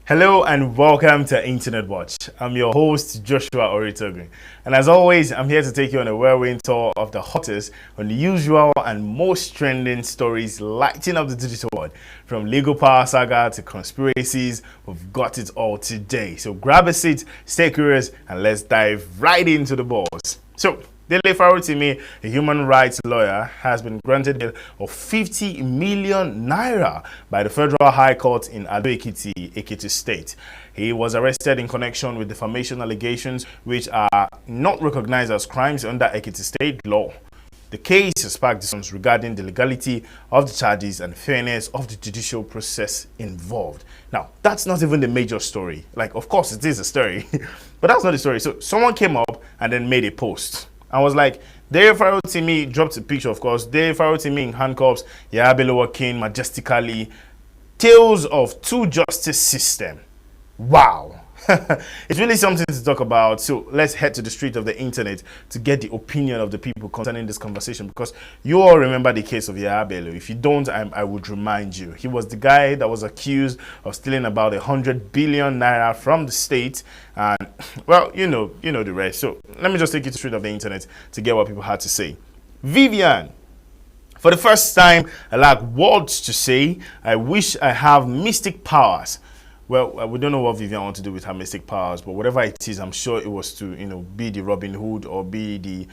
Hello and welcome to Internet Watch. I'm your host, Joshua Oritogun. And as always, I'm here to take you on a whirlwind tour of the hottest, unusual, and most trending stories lighting up the digital world. From legal power saga to conspiracies, we've got it all today. So grab a seat, stay curious, and let's dive right into the balls. So, Dele Farotimi, a human rights lawyer, has been granted a bail of 50 million naira by the Federal High Court in Ado-Ekiti, Ekiti State. He was arrested in connection with defamation allegations which are not recognized as crimes under Ekiti State law. The case has sparked discussions regarding the legality of the charges and fairness of the judicial process involved. Now, that's not even the major story. Like, of course, it is a story, but that's not the story. So someone came up and then made a post. I was like, Dele Farotimi dropped a picture, of course. Dele Farotimi in handcuffs, Yahya walking majestically. Tales of two justice system. Wow. It's really something to talk about. So let's head to the street of the internet to get the opinion of the people concerning this conversation, because you all remember the case of Yahya Bello. If you don't, I would remind you. He was the guy that was accused of stealing about 100 billion naira from the state, and well, you know the rest. So let me just take you to the street of the internet to get what people had to say. Vivian: for the first time, I lack words to say. I wish I have mystic powers. Well, we don't know what Vivian wants to do with her mystic powers, but whatever it is, I'm sure it was to, be the Robin Hood or be the,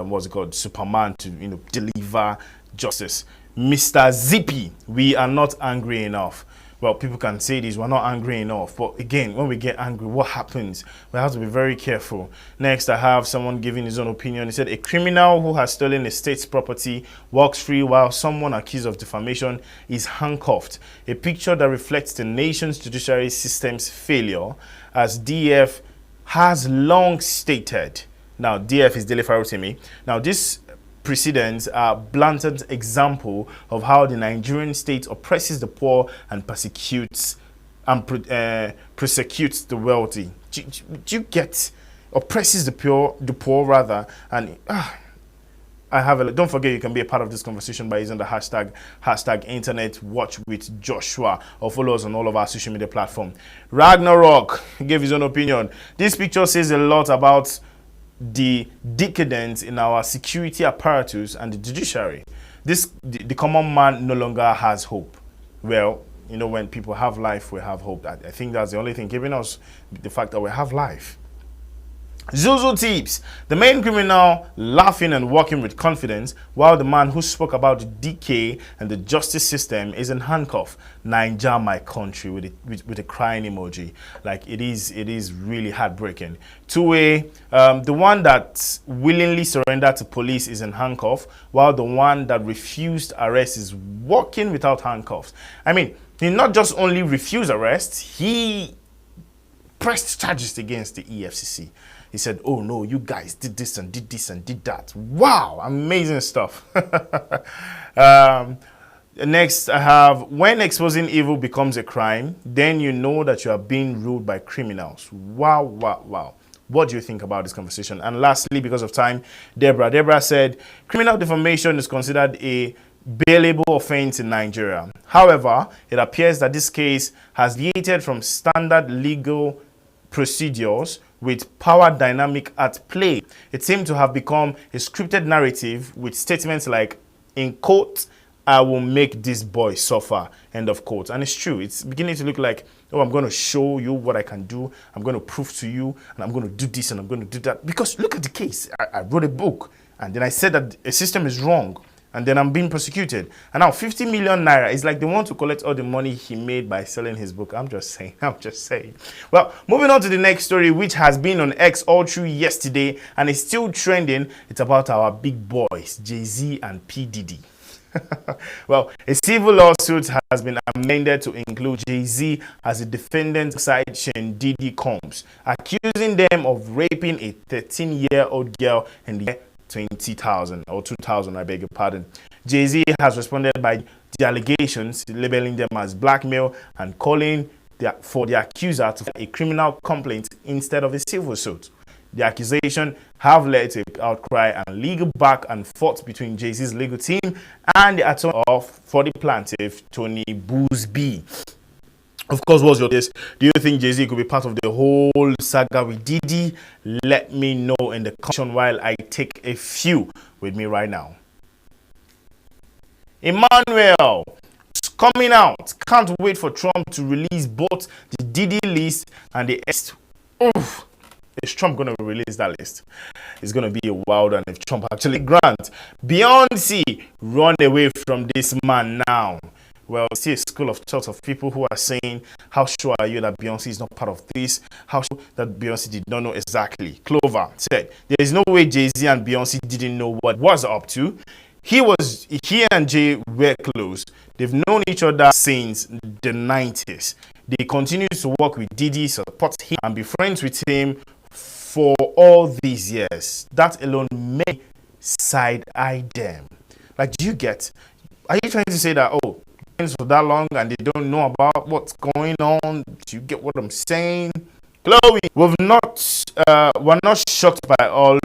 what's it called, Superman to, deliver justice. Mr. Zippy, we are not angry enough. Well, people can say this, we're not angry enough. But again, when we get angry, what happens? We have to be very careful. Next, I have someone giving his own opinion. He said, a criminal who has stolen a state's property walks free while someone accused of defamation is handcuffed. A picture that reflects the nation's judiciary system's failure, as DF has long stated. Now, DF is Dele Farotimi. Now, this precedents are blatant example of how the Nigerian state oppresses the poor and persecutes the wealthy. Do you get? Oppresses the poor rather, and I have a. Don't forget, you can be a part of this conversation by using the hashtag Internet Watch with Joshua, or follow us on all of our social media platforms. Ragnarok gave his own opinion. This picture says a lot about the decadence in our security apparatus and the judiciary. The common man no longer has hope. Well, when people have life, we have hope. I think that's the only thing giving us the fact that we have life. Zuzu tips: the main criminal laughing and walking with confidence, while the man who spoke about the decay and the justice system is in handcuff. Naija, my country, with a crying emoji. Like, it is really heartbreaking. Two-way, the one that willingly surrendered to police is in handcuff, while the one that refused arrest is walking without handcuffs. I mean, he not just only refused arrest, he pressed charges against the EFCC. He said, oh no, you guys did this and did this and did that. Wow, amazing stuff. Next, I have, when exposing evil becomes a crime, then you know that you are being ruled by criminals. Wow, wow, wow. What do you think about this conversation? And lastly, because of time, Deborah said, criminal defamation is considered a bailable offense in Nigeria. However, it appears that this case has deviated from standard legal procedures with power dynamic at play. It seemed to have become a scripted narrative with statements like, in quote, I will make this boy suffer, end of quote. And it's true. It's beginning to look like, oh, I'm going to show you what I can do. I'm going to prove to you, and I'm going to do this and I'm going to do that. Because look at the case. I wrote a book, and then I said that a system is wrong, and then I'm being prosecuted. And now 50 million naira is like they want to collect all the money he made by selling his book. I'm just saying. Well, moving on to the next story, which has been on X all through yesterday and is still trending. It's about our big boys, Jay-Z and P. Diddy. Well, a civil lawsuit has been amended to include Jay-Z as a defendant side Shen Diddy Combs, accusing them of raping a 13-year-old girl in the year 20,000 or 2000, I beg your pardon. Jay-Z has responded by the allegations, labeling them as blackmail and calling for the accuser to file a criminal complaint instead of a civil suit. The accusation have led to an outcry and legal back and forth between Jay-Z's legal team and the attorney for the plaintiff, Tony Boothby. Of course, what's your guess? Do you think Jay-Z could be part of the whole saga with Diddy? Let me know in the comment while I take a few with me right now. Emmanuel, it's coming out. Can't wait for Trump to release both the Diddy list and the list. Oof. Is Trump going to release that list? It's going to be a wild one if Trump actually grants. Beyonce, run away from this man now. Well, see a school of thought of people who are saying, how sure are you that Beyonce is not part of this? How sure that Beyonce did not know exactly? Clover said, there is no way Jay-Z and Beyonce didn't know what was up to. He and Jay were close. They've known each other since the 90s. They continue to work with Diddy, support him, and be friends with him for all these years. That alone may side-eye them. Like, do you get? Are you trying to say that, oh, for that long and they don't know about what's going on? Do you get what I'm saying? Chloe, we're not shocked by all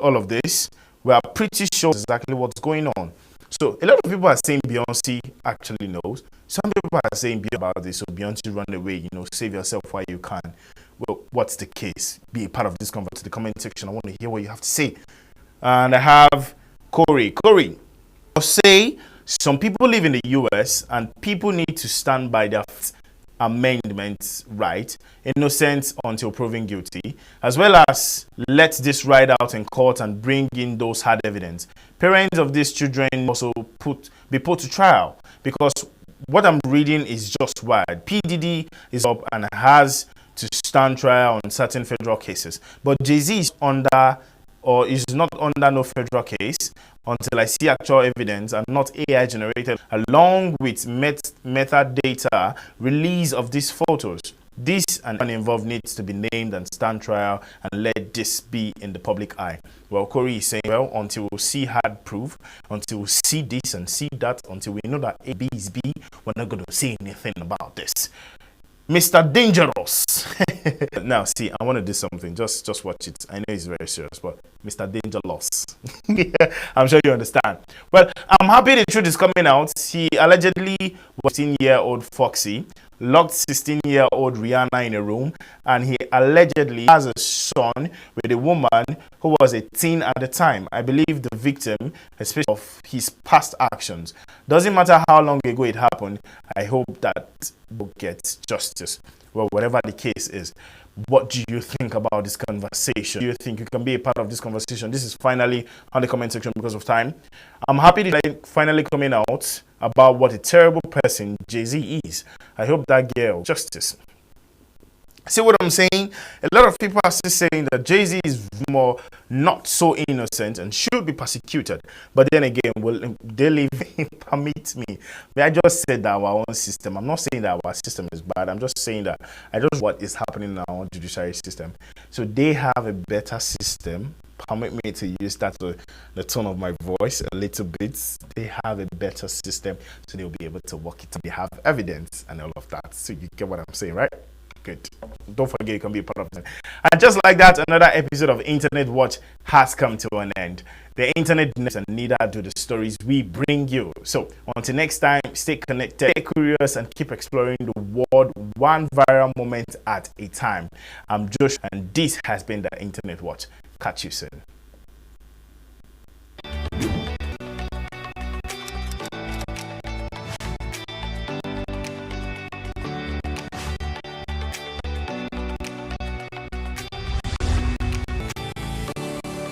of this. We are pretty sure exactly what's going on. So a lot of people are saying Beyonce actually knows. Some people are saying about this, so Beyonce run away, save yourself while you can. Well, what's the case? Be a part of this conversation in the comment section. I want to hear what you have to say. And I have Corey. I'll say some people live in the US and people need to stand by their amendments right, innocent until proven guilty, as well as let this ride out in court and bring in those hard evidence. Parents of these children also be put to trial, because what I'm reading is just wild. PDD is up and has to stand trial on certain federal cases, but Jay-Z is not under no federal case until I see actual evidence and not AI generated, along with metadata release of these photos. This and involved needs to be named and stand trial and let this be in the public eye. Well, Corey is saying, well, until we see hard proof, until we see this and see that, until we know that A, B is B, we're not going to say anything about this. Mr. Dangerous. Now, see, I want to do something. Just watch it. I know it's very serious, but Mr. Dangerous. I'm sure you understand. Well, I'm happy the truth is coming out. He allegedly was 16-year-old Foxy, locked 16-year-old Rihanna in a room, and he allegedly has a son with a woman who was a teen at the time. I believe the victim, especially of his past actions. Doesn't matter how long ago it happened, I hope that will get justice. Well, whatever the case is, what do you think about this conversation? Do you think you can be a part of this conversation? This is finally on the comment section because of time. I'm happy that finally coming out about what a terrible person Jay-Z is. I hope that girl justice. See what I'm saying? A lot of people are still saying that Jay-Z is more not so innocent and should be persecuted. But then again, will they leave permit me? I just said that our own system. I'm not saying that our system is bad. I'm just saying that I just what is happening in our own judiciary system. So they have a better system. Permit me to use that to the tone of my voice a little bit. They have a better system, so they'll be able to work it. They have evidence and all of that. So you get what I'm saying, right? Good. Don't forget you can be a part of it. And just like that, another episode of Internet Watch has come to an end. The internet knows and neither do the stories we bring you. So until next time, stay connected, stay curious, and keep exploring the world one viral moment at a time. I'm Josh, and this has been the Internet Watch. Catch you soon.